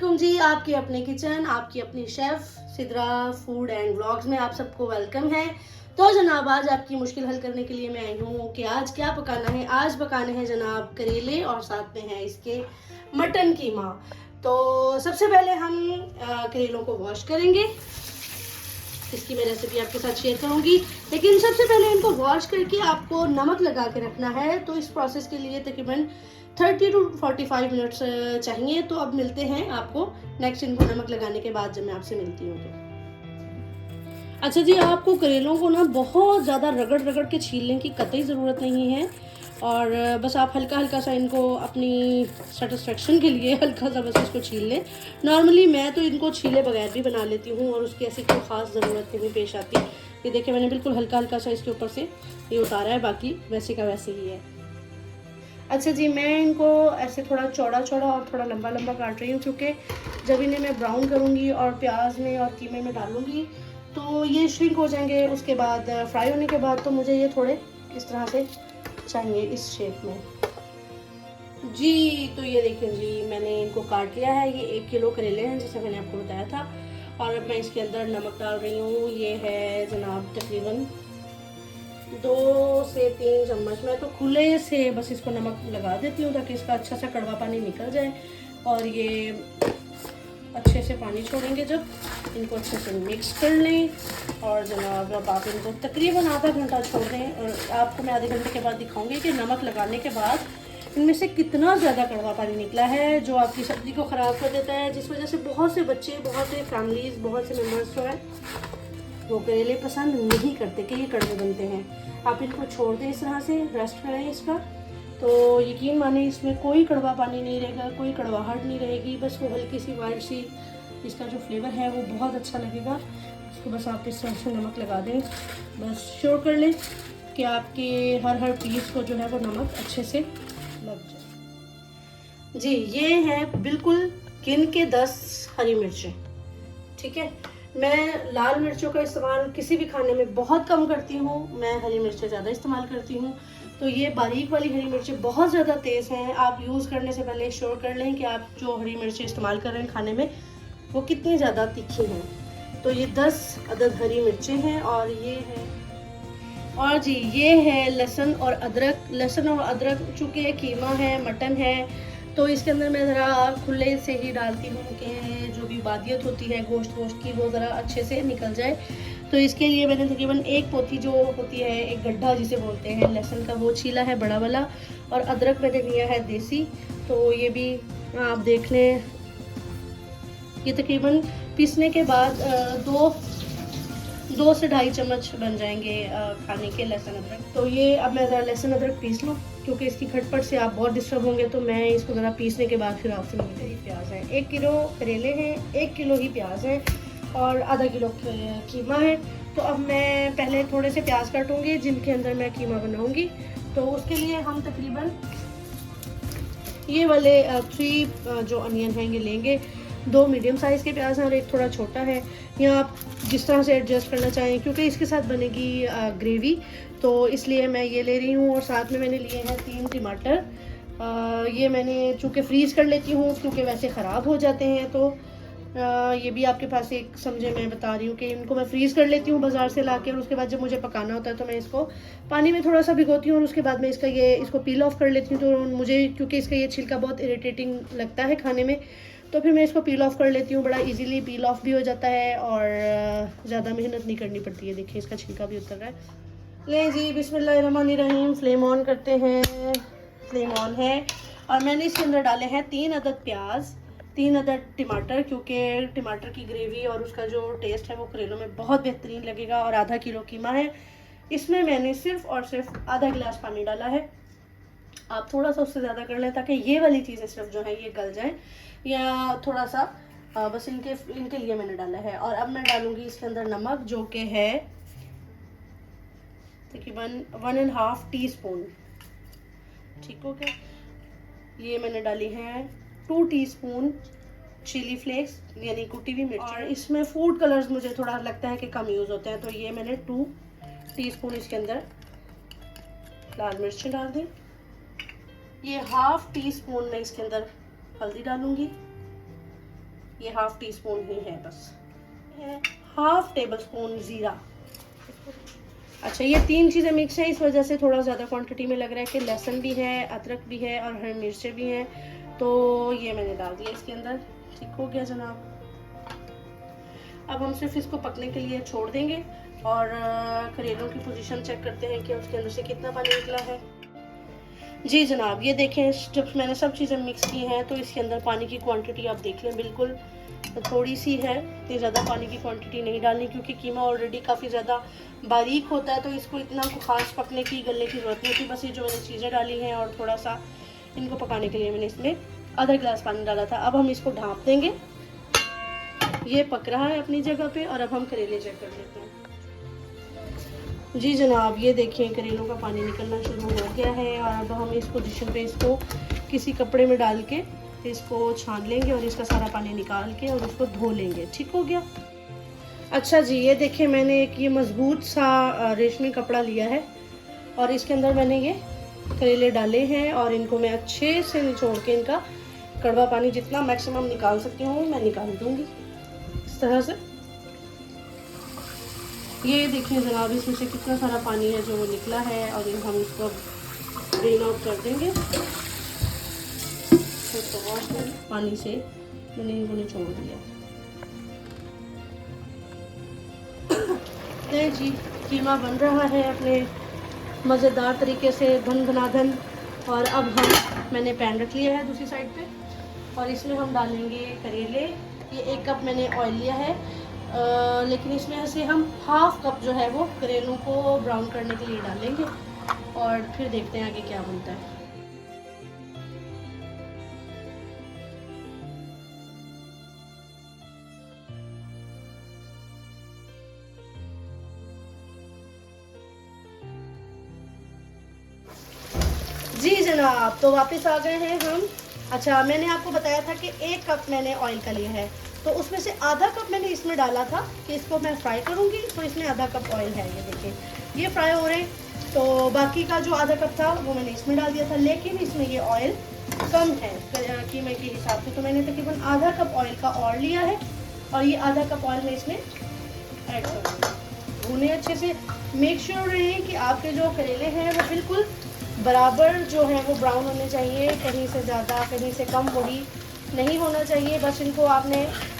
वालेकुम जी। आपकी अपनी किचन, आपकी अपनी chef Sidra food and vlogs में आप सबको वेलकम है। तो जनाब आज आपकी मुश्किल हल करने के लिए मैं आई हूँ कि आज क्या पकाना है। आज पकाने हैं जनाब करेले और साथ में है इसके मटन कीमा। तो सबसे पहले हम करेलों को वॉश करेंगे। इसकी मैं रेसिपी आपके साथ शेयर करूंगी, लेकिन सबसे पहले इनको वॉश करके आपको नमक लगा के रखना है। तो इस प्रोसेस के लिए तकरीबन 30 to 45 मिनट्स चाहिए। तो अब मिलते हैं आपको नेक्स्ट इनको नमक लगाने के बाद, जब मैं आपसे मिलती हूँ। तो अच्छा जी, आपको करेलों को ना बहुत ज़्यादा रगड़ रगड़ के छीलने की कतई ज़रूरत नहीं है, और बस आप हल्का हल्का सा इनको अपनी सेटिस्फेक्शन के लिए हल्का सा बस इसको छील लें। नॉर्मली मैं तो इनको छीले बगैर भी बना लेती हूँ और उसकी ऐसी कोई ख़ास ज़रूरत नहीं पेश आती। ये देखिए मैंने बिल्कुल हल्का हल्का सा इसके ऊपर से ये उतारा है, बाकी वैसे का वैसे ही है। अच्छा जी, मैं इनको ऐसे थोड़ा चौड़ा चौड़ा और थोड़ा लंबा लंबा काट रही हूँ, क्योंकि जब इन्हें मैं ब्राउन करूँगी और प्याज में और कीमे में डालूँगी तो ये श्रिंक हो जाएंगे। उसके बाद फ्राई होने के बाद तो मुझे ये थोड़े इस तरह से चाहिए, इस शेप में जी। तो ये देखिए जी, मैंने इनको काट लिया है। ये 1 किलो करेले हैं जैसे मैंने आपको बताया था। और अब मैं इसके अंदर नमक डाल रही हूँ। ये है जनाब तकरीबन 2 से 3 चम्मच। मैं तो खुले से बस इसको नमक लगा देती हूँ ताकि इसका अच्छा सा कड़वा पानी निकल जाए। और ये अच्छे से पानी छोड़ेंगे जब, इनको अच्छे से मिक्स कर लें। और जनाब अब आप इनको तकरीबन आधा घंटा छोड़ दें, और आपको मैं आधे घंटे के बाद दिखाऊंगी कि नमक लगाने के बाद इनमें से कितना ज़्यादा कड़वा पानी निकला है, जो आपकी सब्ज़ी को ख़राब कर देता है, जिस वजह से बहुत से बच्चे, बहुत से फैमिलीज़, बहुत से मेम्बर्स जो है वो करेले पसंद नहीं करते कि ये कड़वे बनते हैं। आप इनको छोड़ दें इस तरह से, रेस्ट करें इसका, तो यकीन माने इसमें कोई कड़वा पानी नहीं रहेगा, कोई कड़वाहट नहीं रहेगी। बस वो हल्की सी वाइट सी इसका जो फ्लेवर है वो बहुत अच्छा लगेगा। इसको बस आप इस तरह से नमक लगा दें, बस श्योर कर लें कि आपके हर पीस को जो है वो नमक अच्छे से लग जाए जी। ये है बिल्कुल गिन के 10 हरी मिर्चें, ठीक है। मैं लाल मिर्चों का इस्तेमाल किसी भी खाने में बहुत कम करती हूँ, मैं हरी मिर्चें ज़्यादा इस्तेमाल करती हूँ। तो ये बारीक वाली हरी मिर्चें बहुत ज़्यादा तेज़ हैं। आप यूज़ करने से पहले श्योर कर लें कि आप जो हरी मिर्चें इस्तेमाल कर रहे हैं खाने में वो कितनी ज़्यादा तीखी हैं। तो ये 10 अदद हरी मिर्चें हैं। और ये है, और जी ये है लहसुन और अदरक। लहसुन और अदरक चूँकि कीमा है, मटन है, तो इसके अंदर मैं ज़रा खुले से ही डालती हूँ कि जो भी बादियत होती है गोश्त की वो ज़रा अच्छे से निकल जाए। तो इसके लिए मैंने तकरीबन 1 पोथी जो होती है, एक गड्ढा जिसे बोलते हैं लहसुन का, वो छीला है बड़ा वाला। और अदरक मैंने लिया है देसी। तो ये भी आप देख लें, ये तकरीबन पीसने के बाद 2 से 2.5 चम्मच बन जाएंगे खाने के लहसुन अदरक। तो ये अब मैं ज़रा लहसुन अदरक पीस लूँ, क्योंकि इसकी खटपट से आप बहुत डिस्टर्ब होंगे, तो मैं इसको ज़रा पीसने के बाद फिर आपसे मिलती हूँ। प्याज है, 1 किलो करेले हैं, 1 किलो ही प्याज है और आधा किलो कीमा है। तो अब मैं पहले थोड़े से प्याज काटूँगी जिनके अंदर मैं कीमा बनाऊँगी। तो उसके लिए हम तकरीबन ये वाले 3 जो अनियन हैं ये लेंगे। 2 मीडियम साइज़ के प्याज हैं और एक थोड़ा छोटा है। या आप जिस तरह से एडजस्ट करना चाहें, क्योंकि इसके साथ बनेगी ग्रेवी, तो इसलिए मैं ये ले रही हूँ। और साथ में मैंने लिए हैं 3 टमाटर। ये मैंने चूँकि फ्रीज़ कर लेती हूँ, क्योंकि वैसे ख़राब हो जाते हैं। तो ये भी आपके पास एक समझे, मैं बता रही हूँ कि इनको मैं फ्रीज़ कर लेती हूँ बाज़ार से लाके, और उसके बाद जब मुझे पकाना होता है तो मैं इसको पानी में थोड़ा सा भिगोती हूँ और उसके बाद मैं इसको पील ऑफ कर लेती हूँ। तो मुझे क्योंकि इसका ये छिलका बहुत इरिटेटिंग लगता है खाने में, तो फिर मैं इसको पील ऑफ कर लेती हूँ। बड़ा इजीली पील ऑफ भी हो जाता है और ज़्यादा मेहनत नहीं करनी पड़ती है। देखिए इसका छिलका भी उतर रहा है। ले जी, बिस्मिल्लाहिर्रहमानिर्रहीम। फ्लेम ऑन करते हैं। फ्लेम ऑन है और मैंने इसके अंदर डाले हैं 3 अदद प्याज, 3 अदद टमाटर, क्योंकि टमाटर की ग्रेवी और उसका जो टेस्ट है वो करेलों में बहुत बेहतरीन लगेगा। और आधा किलो कीमा है, इसमें मैंने सिर्फ और सिर्फ आधा गिलास पानी डाला है। आप थोड़ा सा उससे ज़्यादा कर लें ताकि ये वाली चीज़ें सिर्फ जो है ये गल जाए, या थोड़ा सा बस इनके लिए मैंने डाला है। और अब मैं डालूँगी इसके अंदर नमक, जो कि है तकरीबन 1.5 टीस्पून, ठीक हो गया। ये मैंने डाली हैं 2 टीस्पून चिली फ्लेक्स, यानी कुटी हुई मिर्च। और इसमें फूड कलर्स मुझे थोड़ा लगता है कि कम यूज़ होते हैं, तो ये मैंने 2 टीस्पून इसके अंदर लाल मिर्च डाल दी। ये 1/2 टीस्पून मैं इसके अंदर हल्दी डालूंगी। ये हाफ टी स्पून ही है बस, हाफ टेबल स्पून ज़ीरा। अच्छा, ये 3 चीज़ें मिक्स है, इस वजह से थोड़ा ज़्यादा क्वांटिटी में लग रहा है कि लहसुन भी है, अदरक भी है और हरी मिर्चें भी हैं, तो ये मैंने डाल दिया इसके अंदर। ठीक हो गया जनाब। अब हम सिर्फ इसको पकने के लिए छोड़ देंगे और करेलों की पोजीशन चेक करते हैं कि उसके अंदर से कितना पानी निकला है। जी जनाब, ये देखें, जब मैंने सब चीज़ें मिक्स की हैं तो इसके अंदर पानी की क्वांटिटी आप देख लें, बिल्कुल थोड़ी सी है। इतनी ज़्यादा पानी की क्वांटिटी नहीं डालनी क्योंकि कीमा ऑलरेडी काफ़ी ज़्यादा बारीक होता है, तो इसको इतना खास पकने की गलने की ज़रूरत नहीं थी। बस ये जो मैंने चीज़ें डाली हैं और थोड़ा सा इनको पकाने के लिए मैंने इसमें आधा गिलास पानी डाला था। अब हम इसको ढाँप देंगे। ये पक रहा है अपनी जगह पे और अब हम करेले चेक कर लेते हैं। जी जनाब, ये देखिए करेलों का पानी निकलना शुरू हो गया है और अब हम इस पोजीशन पे इसको किसी कपड़े में डाल के इसको छान लेंगे और इसका सारा पानी निकाल के और इसको धो लेंगे। ठीक हो गया। अच्छा जी, ये देखिए मैंने एक ये मजबूत सा रेशमी कपड़ा लिया है और इसके अंदर मैंने ये करेले डाले हैं और इनको मैं अच्छे से निचोड़ के इनका कड़वा पानी जितना मैक्सिमम निकाल सकती हूँ मैं निकाल दूँगी इस तरह से। ये देखिए जनाब, इसमें से कितना सारा पानी है जो वो निकला है और हम इसको ड्रेन आउट कर देंगे। तो पानी से मैंने इनको निचोड़ दिया। तो जी कीमा बन रहा है अपने मज़ेदार तरीके से, धन धनाधन। और अब मैंने पैन रख लिया है दूसरी साइड पे और इसमें हम डालेंगे करेले। ये 1 कप मैंने ऑयल लिया है, लेकिन इसमें से हम हाफ कप जो है वो करेलों को ब्राउन करने के लिए डालेंगे और फिर देखते हैं आगे क्या बनता है। जी जनाब, तो वापस आ गए हैं हम। अच्छा, मैंने आपको बताया था कि 1 कप मैंने ऑयल का लिया है, तो उसमें से आधा कप मैंने इसमें डाला था कि इसको मैं फ्राई करूंगी, तो इसमें आधा कप ऑयल है। ये देखिए ये फ्राई हो रहे हैं, तो बाकी का जो आधा कप था वो मैंने इसमें डाल दिया था, लेकिन इसमें ये ऑयल कम है कीमे के हिसाब से, तो मैंने तकरीबन आधा कप ऑयल का और लिया है और ये आधा कप ऑयल मैं इसमें ऐड करूँगी। भूनें अच्छे से, मेक श्योर रहे कि आपके जो करेले हैं वो बिल्कुल बराबर जो है वो ब्राउन होने चाहिए, कहीं से ज़्यादा कहीं से कम वही नहीं होना चाहिए। बस इनको आपने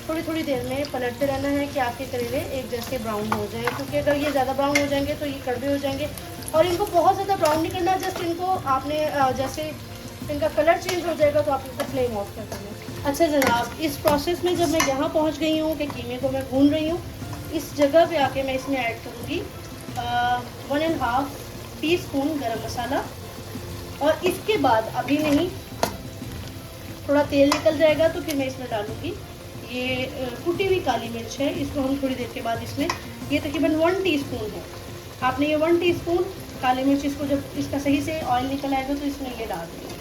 थोड़ी थोड़ी देर में पलटते रहना है कि आपके करेले एक जैसे ब्राउन हो जाएं, क्योंकि अगर ये ज़्यादा ब्राउन हो जाएंगे तो ये कड़वे हो जाएंगे। और इनको बहुत ज़्यादा ब्राउन नहीं करना, जस्ट इनको आपने जैसे इनका कलर चेंज हो जाएगा तो आप इनको फ्लेम ऑफ कर देंगे। अच्छा जनाब, इस प्रोसेस में जब मैं यहाँ पहुँच गई हूँ कि कीमे को मैं भून रही हूँ, इस जगह पर आके मैं इसमें ऐड करूँगी 1.5 टीस्पून गरम मसाला। और इसके बाद अभी नहीं, थोड़ा तेल निकल जाएगा तो फिर मैं इसमें डालूँगी ये कुटी हुई काली मिर्च है। इसको हम थोड़ी देर के बाद इसमें, ये तकरीबन 1 टीस्पून है, आपने ये 1 टीस्पून काली मिर्च, इसको जब इसका सही से ऑयल निकल आएगा तो इसमें ये डाल देंगे।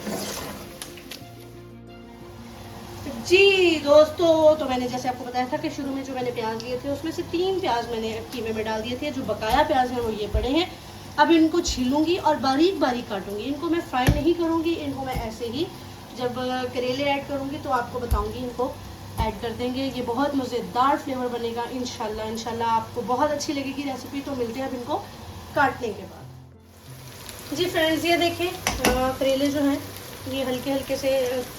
जी दोस्तों, तो मैंने जैसे आपको बताया था कि शुरू में जो मैंने प्याज लिए थे उसमें से 3 प्याज मैंने कीमे में डाल दिए थे। जो बकाया प्याज हैं वो ये पड़े हैं। अब इनको छीलूंगी और बारीक बारीक काटूंगी। इनको मैं फ्राई नहीं करूंगी, इनको मैं ऐसे ही जब करेले ऐड करूंगी तो आपको बताऊंगी, इनको ऐड कर देंगे। ये बहुत मज़ेदार फ्लेवर बनेगा इंशाल्लाह। इंशाल्लाह आपको बहुत अच्छी लगेगी रेसिपी। तो मिलते हैं अब इनको काटने के बाद। जी फ्रेंड्स, ये देखें करेले जो हैं ये हल्के हल्के से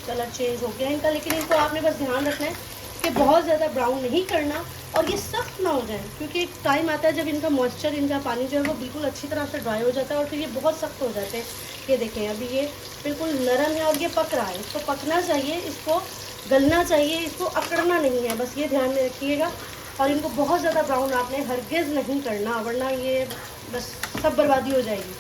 कलर चेंज हो गया इनका, लेकिन इनको आपने बस ध्यान रखना है कि बहुत ज़्यादा ब्राउन नहीं करना और ये सख्त ना हो जाए, क्योंकि एक टाइम आता है जब इनका मॉइस्चर, इनका पानी जो है वो बिल्कुल अच्छी तरह से ड्राई हो जाता है और फिर ये बहुत सख्त हो जाते हैं। ये देखें अभी ये बिल्कुल नरम है और ये पक रहा है। इसको पकना चाहिए, इसको गलना चाहिए, इसको अकड़ना नहीं है, बस ये ध्यान में रखिएगा। और इनको बहुत ज़्यादा ब्राउन आपने हरगिज़ नहीं करना, वरना ये बस सब बर्बादी हो जाएगी,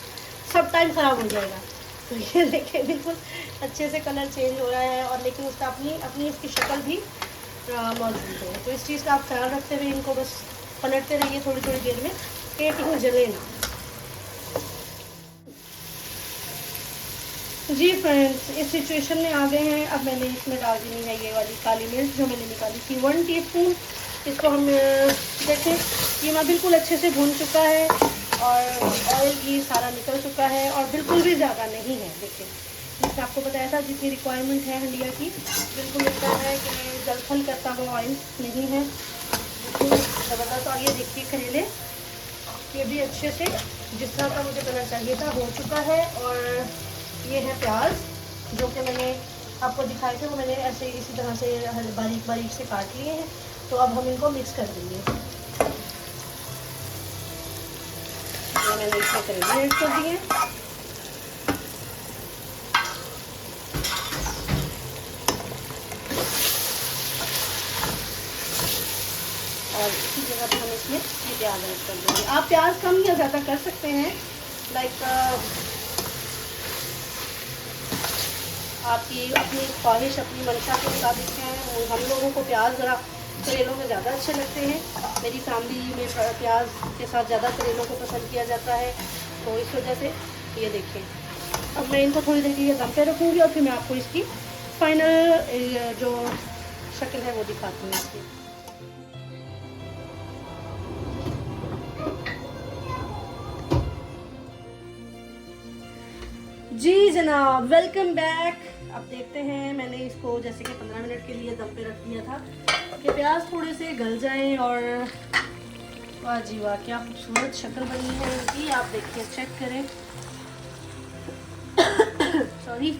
सब टाइम ख़राब हो जाएगा। तो ये देखें बिल्कुल अच्छे से कलर चेंज हो रहा है और लेकिन उसका अपनी इसकी शक्ल भी मौजूद है। तो इस चीज़ का आप ख्याल रखते हुए इनको बस पलटते रहिए थोड़ी थोड़ी देर में, कि कहीं जले ना। जी फ्रेंड्स, इस सिचुएशन में आ गए हैं। अब मैंने इसमें डाल देनी है ये वाली काली मिर्च जो मैंने निकाली थी, 1 टीस्पून। इसको हम देखें कीमा बिल्कुल अच्छे से भून चुका है और ऑयल भी सारा निकल चुका है और बिल्कुल भी ज़्यादा नहीं है। देखिए जैसे आपको बताया था जितनी रिक्वायरमेंट है हंडिया की, बिल्कुल इतना है कि जलथल करता हुआ ऑयल नहीं है, बिल्कुल ज़बरदस्त। और ये देखिए करेले, ये भी अच्छे से जिस तरह का मुझे कलर चाहिए था हो चुका है। और ये है प्याज जो कि मैंने आपको दिखाए थे, वो मैंने ऐसे इसी तरह से बारीक बारीक से काट लिए हैं। तो अब हम इनको मिक्स कर देंगे। ये मैंने इसमें करेले ऐड कर दिए। और इसी जगह पे हम इसमें ये प्याज ऐड कर देंगे। आप प्याज कम या ज़्यादा कर सकते हैं, लाइक आपकी अपनी ख्वाहिश, अपनी मंशा के मुताबिक है। हम लोगों को प्याज ज़रा करेलों में ज़्यादा अच्छे लगते हैं। मेरी फैमिली में प्याज के साथ ज़्यादा करेलों को पसंद किया जाता है, तो इस वजह से ये देखें। अब मैं इनको थोड़ी देर के लिए दम पे रखूँगी और फिर मैं आपको इसकी फाइनल जो शक्ल है वो दिखाती हूँ इसकी। जी जनाब, वेलकम बैक। अब देखते हैं, मैंने इसको जैसे कि 15 मिनट के लिए दम पे रख दिया था कि प्याज थोड़े से गल जाएं। और वाह जी वाह, क्या खूबसूरत शक्ल बनी है इनकी। आप देखिए, चेक करें। सॉरी,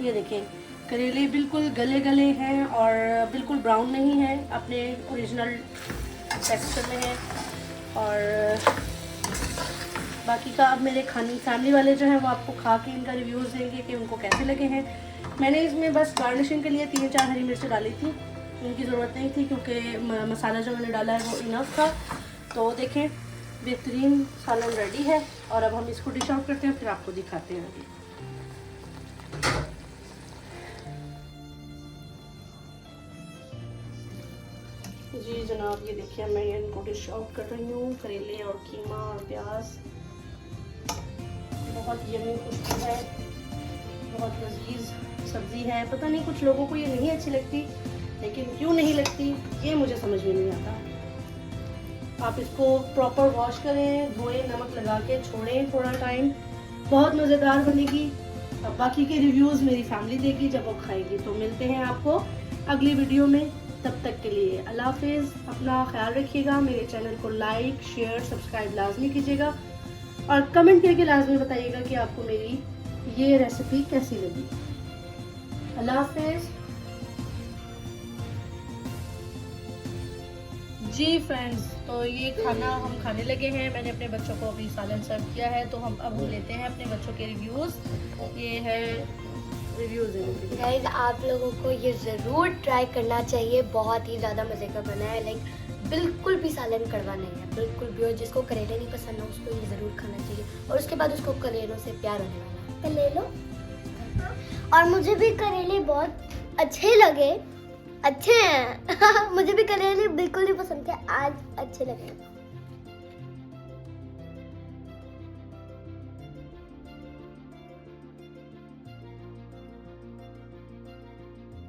ये देखें, करेले बिल्कुल गले गले हैं और बिल्कुल ब्राउन नहीं है, अपने ओरिजिनल टेक्सचर में है। और बाकी का अब मेरे फैमिली वाले जो हैं वो आपको खा के इनका रिव्यूज़ देंगे कि उनको कैसे लगे हैं। मैंने इसमें बस गार्निशिंग के लिए 3-4 हरी मिर्च डाली थी, उनकी ज़रूरत नहीं थी क्योंकि मसाला जो मैंने डाला है वो इनफ था। तो देखें, बेहतरीन सालन रेडी है। और अब हम इसको डिश आउट करते हैं, फिर आपको दिखाते हैं अभी। जी जनाब, ये देखिए मैं इनको डिश आउट कर रही हूँ। करेले और कीमा और प्याज, बहुत यम्मी खुशबू है, बहुत लजीज सब्ज़ी है। पता नहीं कुछ लोगों को ये नहीं अच्छी लगती, लेकिन क्यों नहीं लगती ये मुझे समझ में नहीं आता। आप इसको प्रॉपर वॉश करें, धोएं, नमक लगा के छोड़ें थोड़ा टाइम, बहुत मज़ेदार बनेगी। अब बाकी के रिव्यूज़ मेरी फैमिली देगी जब वो खाएगी। तो मिलते हैं आपको अगली वीडियो में, तब तक के लिए अल्लाह हाफिज़। अपना ख्याल रखिएगा। मेरे चैनल को लाइक, शेयर, सब्सक्राइब लाजमी कीजिएगा और कमेंट करके लाजमी बताइएगा कि आपको मेरी ये रेसिपी कैसी लगी। अल्लाह हाफिज़। जी फ्रेंड्स, तो ये खाना हम खाने लगे हैं। मैंने अपने बच्चों को अभी सालन सर्व किया है, तो अब हम लेते हैं अपने बच्चों के रिव्यूज़। ये है रिव्यूज़ है गाइस, आप लोगों को ये ज़रूर ट्राई करना चाहिए। बहुत ही ज़्यादा मज़े का बना है। लाइक बिल्कुल भी सालन कड़वा नहीं है, बिल्कुल भी। और जिसको करेले नहीं पसंद है उसको ये ज़रूर खाना चाहिए, और उसके बाद उसको करेलों से प्यार होने वाला है। करेलो, और मुझे भी करेले बहुत अच्छे लगे, अच्छे हैं। मुझे भी करेले बिल्कुल नहीं पसंद थे, आज अच्छे लगे।